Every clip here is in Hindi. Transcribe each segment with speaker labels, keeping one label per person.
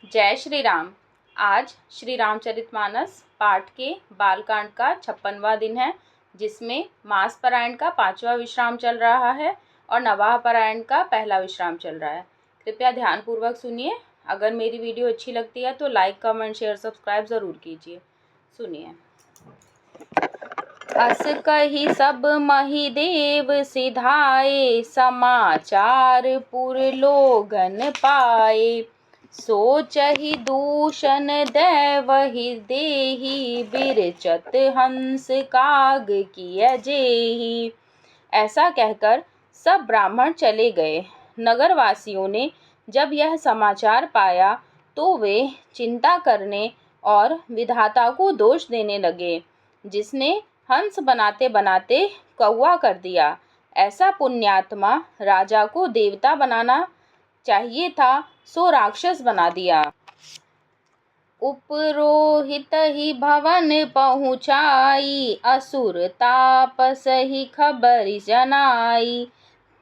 Speaker 1: जय श्री राम। आज श्री रामचरितमानस पाठ के बालकांड का 56वां दिन है, जिसमें मास पारायण का 5वां विश्राम चल रहा है और नवाह पारायण का पहला विश्राम चल रहा है। कृपया ध्यानपूर्वक सुनिए। अगर मेरी वीडियो अच्छी लगती है तो लाइक, कमेंट, शेयर, सब्सक्राइब ज़रूर कीजिए। सुनिए। अस कही सब महिदेव सिधाए, समाचार पुर लोगन पाए। सोचहि दूषण दैवहि देहि, बिरचत हंस काग किय जेहि। ऐसा कहकर सब ब्राह्मण चले गए। नगरवासियों ने जब यह समाचार पाया तो वे चिंता करने और विधाता को दोष देने लगे, जिसने हंस बनाते बनाते कौवा कर दिया। ऐसा पुण्यात्मा राजा को देवता बनाना चाहिए था, सो राक्षस बना दिया। उपरोहित ही भवन पहुँचाई, असुर तापस ही खबर जनाई।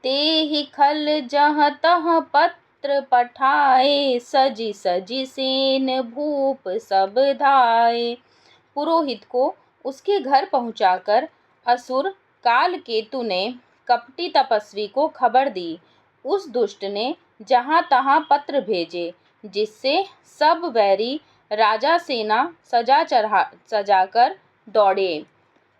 Speaker 1: तेहि खल जहाँ तहाँ पत्र पठाए, सजी सजी सेन भूप सब धाए। पुरोहित को उसके घर पहुंचाकर असुर कालकेतु ने कपटी तपस्वी को खबर दी। उस दुष्ट ने जहाँ तहाँ पत्र भेजे, जिससे सब वैरी राजा सेना सजाकर दौड़े।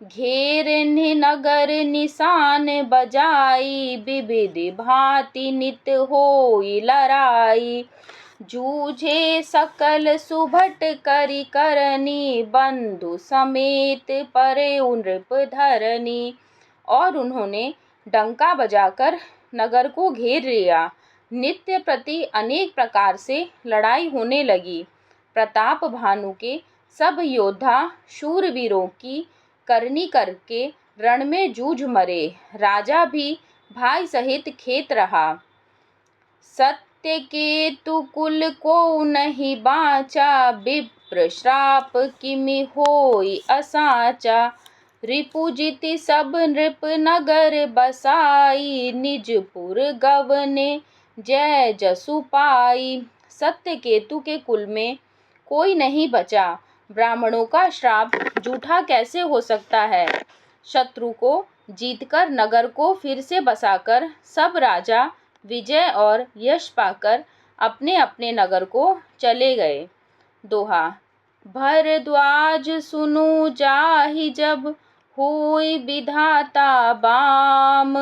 Speaker 1: घेरने नगर निशान बजाई, विविध भांति नित होई लड़ाई। जूझे सकल सुभट करि करनी, बंधु समेत परे नृप धरनी। और उन्होंने डंका बजाकर नगर को घेर लिया। नित्य प्रति अनेक प्रकार से लड़ाई होने लगी। प्रताप भानु के सब योद्धा शूरवीरों की करनी करके रण में जूझ मरे। राजा भी भाई सहित खेत रहा। सत्य केतु कुल को नहीं बाचा, विप्र श्राप किमि होई असाचा। रिपुजिति सब नृप नगर बसाई, निजपुर गवने जय जसु पाई। सत्य केतु के कुल में कोई नहीं बचा। ब्राह्मणों का श्राप झूठा कैसे हो सकता है। शत्रु को जीतकर नगर को फिर से बसाकर सब राजा विजय और यश पाकर अपने अपने नगर को चले गए। दोहा। भरद्वाज सुनु जाहि जब, होय विधाता बाम।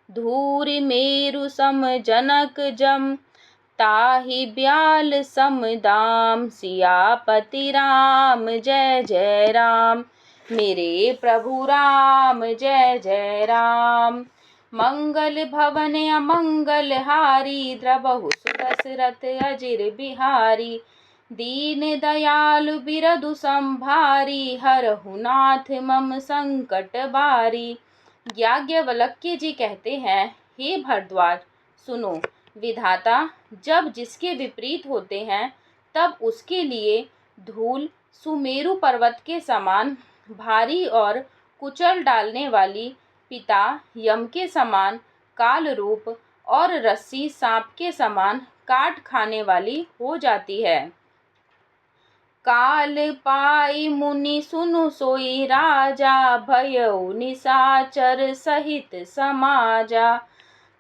Speaker 1: धूरि मेरु सम जनक जम, ताहि ब्याल सम दाम। सियापति राम जय जय राम, मेरे प्रभु राम जय जय राम। मंगल भवन अमंगल हारी, द्रबहु सुदशरथ अजिर बिहारी। दीन दयालु बिरधु संभारी, हरहु नाथ मम संकट बारी। याज्ञवल्क्य जी कहते हैं, हे भरद्वाज सुनो। विधाता जब जिसके विपरीत होते हैं तब उसके लिए धूल सुमेरु पर्वत के समान भारी और कुचल डालने वाली, पिता यम के समान काल रूप और रस्सी सांप के समान काट खाने वाली हो जाती है। काल पाई मुनि सुनु सोई राजा, भयउ निशाचर सहित समाजा।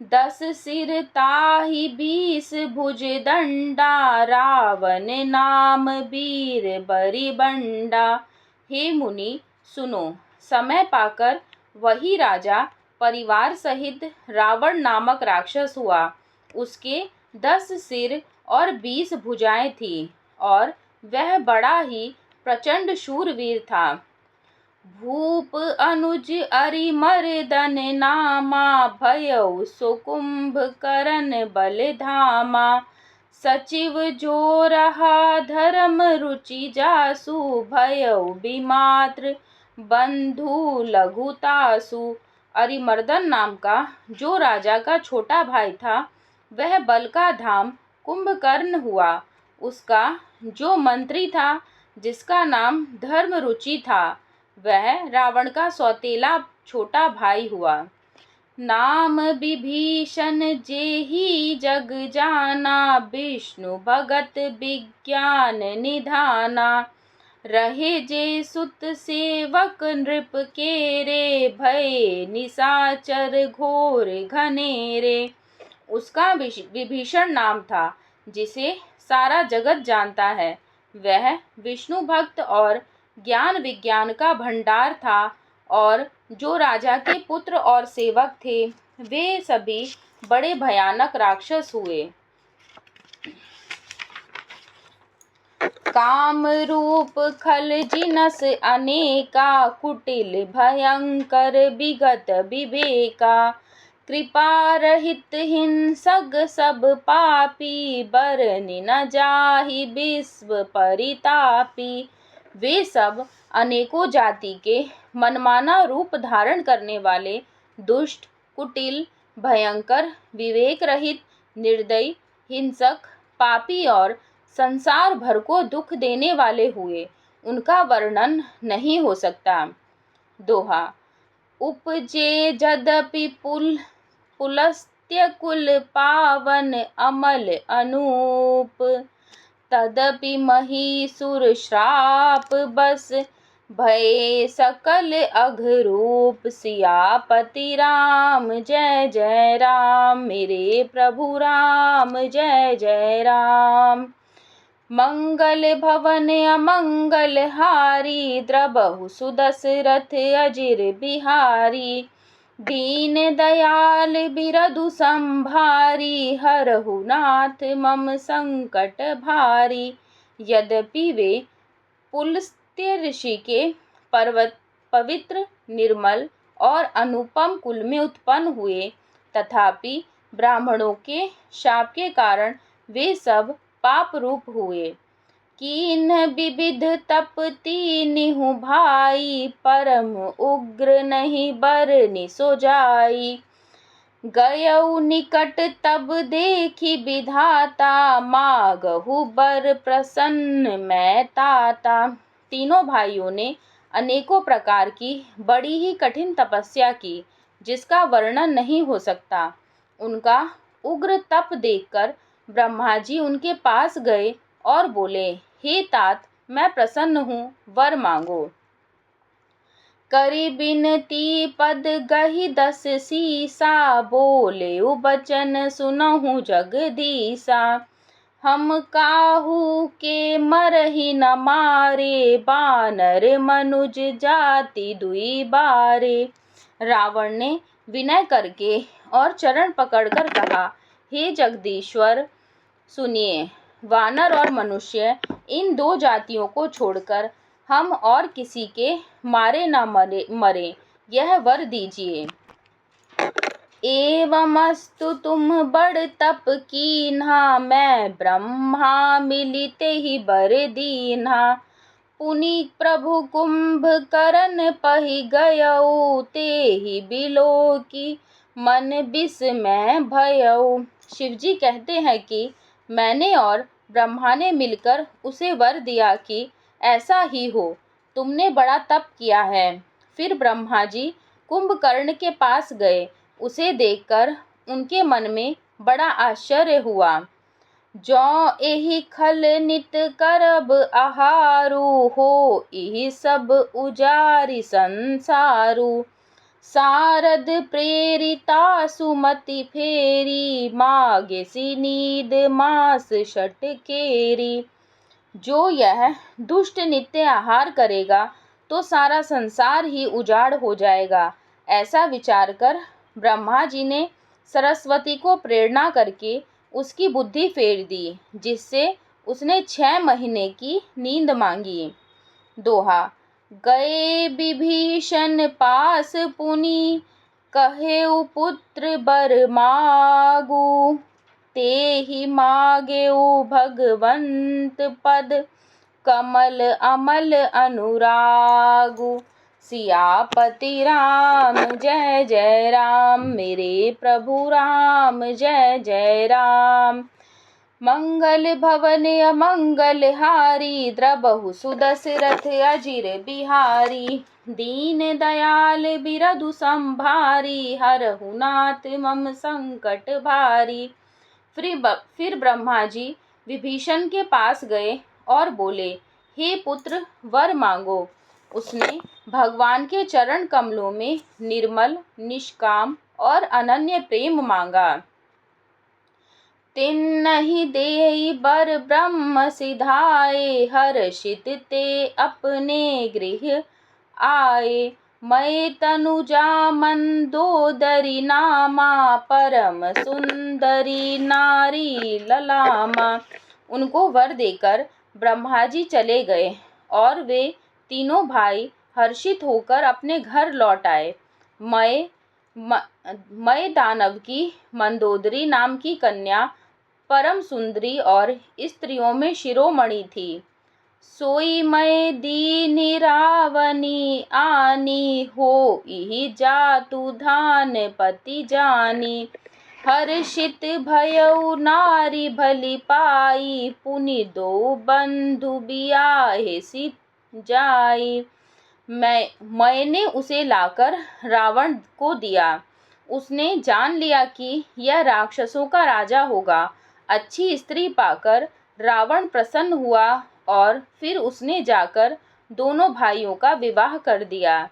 Speaker 1: 10 सिर ताहि 20 भुज दंडा, रावण नाम वीर बरी बंडा। हे मुनि सुनो। समय पाकर वही राजा परिवार सहित रावण नामक राक्षस हुआ। उसके 10 सिर और 20 भुजाएं थीं और वह बड़ा ही प्रचंड शूरवीर था। भूप अनुज अरि मर्दन नामा, भयउ सो कुंभकर्ण बल धामा। सचिव जो रहा धर्म रुचि जासु, भयउ विमात्र बंधु लघुतासु। अरिमर्दन नाम का जो राजा का छोटा भाई था, वह बल का धाम कुंभकर्ण हुआ। उसका जो मंत्री था, जिसका नाम धर्मरुचि था, वह रावण का सौतेला छोटा भाई हुआ। नाम विभीषण जेहि जग जाना, विष्णु भगत विज्ञान निधाना। रहे जे सुत सेवक नृप केरे, भय निशाचर घोर घनेरे। उसका विभीषण नाम था, जिसे सारा जगत जानता है। वह विष्णु भक्त और ज्ञान विज्ञान का भंडार था, और जो राजा के पुत्र और सेवक थे वे सभी बड़े भयानक राक्षस हुए। काम रूप खल जिनस अनेका, कुटिल भयंकर विगत विवेका। कृपा रहित हिंसक सब पापी, बरनि न जाहि विश्व परितापी। वे सब अनेकों जाति के मनमाना रूप धारण करने वाले, दुष्ट, कुटिल, भयंकर, विवेक रहित, निर्दयी, हिंसक, पापी और संसार भर को दुख देने वाले हुए। उनका वर्णन नहीं हो सकता। दोहा। उपजे यद्यपि पुलस्त्य कुल पावन, अमल अनूप। तदपि महिषुर श्राप बस, भये सकल अघरूप। सियापति राम जय जय राम, मेरे प्रभु राम जय जय राम। मंगल भवन अमंगल हारी, द्रबहु सुदशरथ अजिर बिहारी। दीन दयाल बिरधु संभारी, हरहु नाथ मम संकट भारी। यद्यपि वे पुलस्त्य ऋषि के पवित्र, निर्मल और अनुपम कुल में उत्पन्न हुए, तथापि ब्राह्मणों के शाप के कारण वे सब पाप रूप हुए। कीन विविध तप तीनहु भाई, परम उग्र नहीं बरनि सो जाई। गयउ निकट तब देखी विधाता, मागहु बर प्रसन्न मैं ताता। तीनों भाइयों ने अनेकों प्रकार की बड़ी ही कठिन तपस्या की, जिसका वर्णन नहीं हो सकता। उनका उग्र तप देखकर ब्रह्मा जी उनके पास गए और बोले, हे तात, मैं प्रसन्न हूँ, वर मांगो। करि बिनती पद गहि दस सीसा, बोले बचन सुनहु जगदीसा। हम काहू के मरहि न मारे, बानर मनुज जाति दुई बारे। रावण ने विनय करके और चरण पकड़कर कहा, हे जगदीश्वर, सुनिए, वानर और मनुष्य इन दो जातियों को छोड़कर हम और किसी के मारे न मरे, यह वर दीजिए। एवमस्तु तुम बड़ तप कीन्हा, मैं ब्रह्मा मिलिते ही बर दीन्हा। पुनि प्रभु कुंभकर्ण पहि गयउ, तेहि बिलो की मन विस्मय भयउ। शिवजी कहते हैं कि मैंने और ब्रह्मा ने मिलकर उसे वर दिया कि ऐसा ही हो, तुमने बड़ा तप किया है। फिर ब्रह्मा जी कुंभकर्ण के पास गए। उसे देखकर उनके मन में बड़ा आश्चर्य हुआ। जौ एहि खल नित करब आहारू, हो इहि सब उजारि संसारू। सारद प्रेरिता सुमति फेरी, मागे नीद मास शट केरी। जो यह दुष्ट नित्य आहार करेगा तो सारा संसार ही उजाड़ हो जाएगा। ऐसा विचार कर ब्रह्मा जी ने सरस्वती को प्रेरणा करके उसकी बुद्धि फेर दी, जिससे उसने 6 महीने की नींद मांगी। दोहा। गए विभीषण पास पुनि, कहेउ पुत्र बर मागू। तेहि मागेउ भगवंत पद, कमल अमल अनुरागु। सियापति राम जय जय राम, मेरे प्रभु राम जय जय राम। मंगल भवन अमंगल हारी, द्रबहु सुदशरथ अजिर बिहारी। दीन दयाल बिरधु संभारी, हरहु नाथ मम संकट भारी। फिर ब्रह्मा जी विभीषण के पास गए और बोले, हे पुत्र, वर मांगो। उसने भगवान के चरण कमलों में निर्मल, निष्काम और अनन्य प्रेम मांगा। तिन्हि देहि बर ब्रह्म सिधाए, हर्षित ते अपने गृह आए। मैं तनुजा मंदोदरी नामा, परम सुंदरी नारी ललामा। उनको वर देकर ब्रह्मा जी चले गए और वे तीनों भाई हर्षित होकर अपने घर लौट आए। मैं दानव की मंदोदरी नाम की कन्या परम सुंदरी और स्त्रियों में शिरोमणि थी। सोई मैं दीनि रावनी आनी, हो इहि जातु धान पति जानी। हर्षित भयउ नारी भली पाई, पुनि दो बंधु बियाहे सि जाई। मैंने उसे लाकर रावण को दिया। उसने जान लिया कि यह राक्षसों का राजा होगा। अच्छी स्त्री पाकर रावण प्रसन्न हुआ और फिर उसने जाकर दोनों भाइयों का विवाह कर दिया।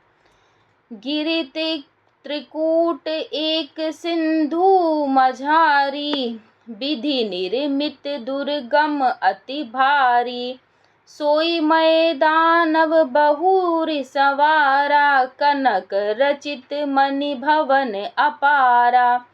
Speaker 1: गिरित त्रिकूट एक सिंधु मझारी, विधि निर्मित दुर्गम अति भारी। सोई मैं दानव बहुरि सवारा, कनक रचित मणि भवन अपारा।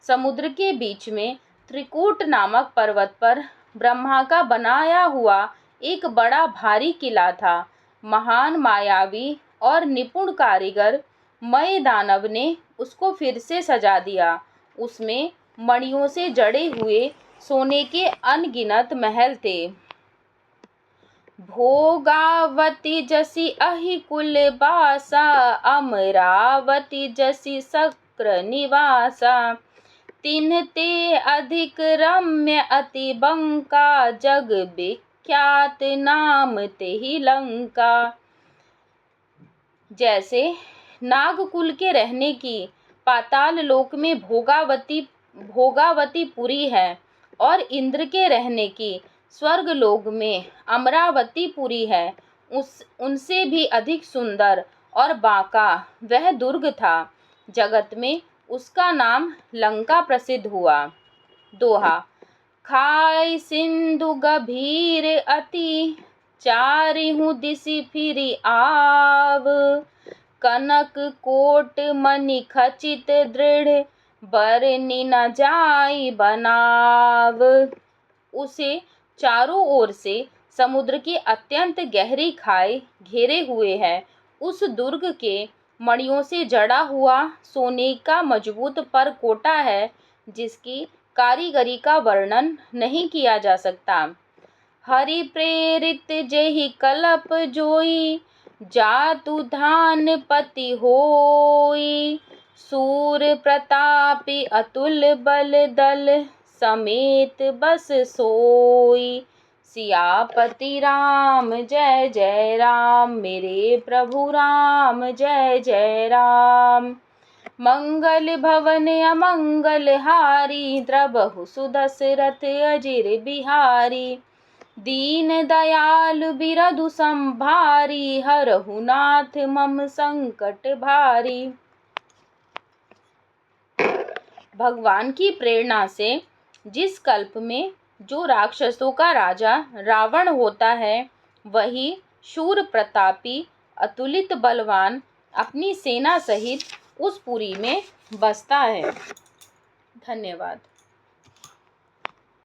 Speaker 1: समुद्र के बीच में त्रिकूट नामक पर्वत पर ब्रह्मा का बनाया हुआ एक बड़ा भारी किला था। महान मायावी और निपुण कारीगर मय दानव ने उसको फिर से सजा दिया। उसमें मणियों से जड़े हुए सोने के अनगिनत महल थे। भोगावती जसी अहि कुल बासा, अमरावती जसी शक्र निवासा। तिन्हते अधिक रम्य अति बंका, जग विख्यात नाम तेहि लंका। जैसे नागकुल के रहने की पाताल लोक में भोगावती पुरी है और इंद्र के रहने की स्वर्ग लोक में अमरावती पुरी है, उनसे भी अधिक सुंदर और बांका वह दुर्ग था। जगत में उसका नाम लंका प्रसिद्ध हुआ। दोहा। खाय सिंधु गभीर अति, चारिहु दिसि फिरि आव। कनक कोट मणि खचित दृढ़, बरनि न जाई बनाव। उसे चारों ओर से समुद्र की अत्यंत गहरी खाई घेरे हुए है। उस दुर्ग के मणियों से जड़ा हुआ सोने का मजबूत परकोटा है, जिसकी कारीगरी का वर्णन नहीं किया जा सकता। हरि प्रेरित जेहि कलप जोई, जातु धान पति होई। सूर प्रतापी अतुल बल दल, समेत बस सोई। सियापति राम जय जय राम, मेरे प्रभु राम जय जय राम। मंगल भवन अमंगल हारी, द्रबहु सुदशरथ अजिर बिहारी। दीन दयाल बिरधु संभारी, हरहु नाथ मम संकट भारी। भगवान की प्रेरणा से जिस कल्प में जो राक्षसों का राजा रावण होता है, वही शूर प्रतापी अतुलित बलवान अपनी सेना सहित उस पुरी में बसता है। धन्यवाद।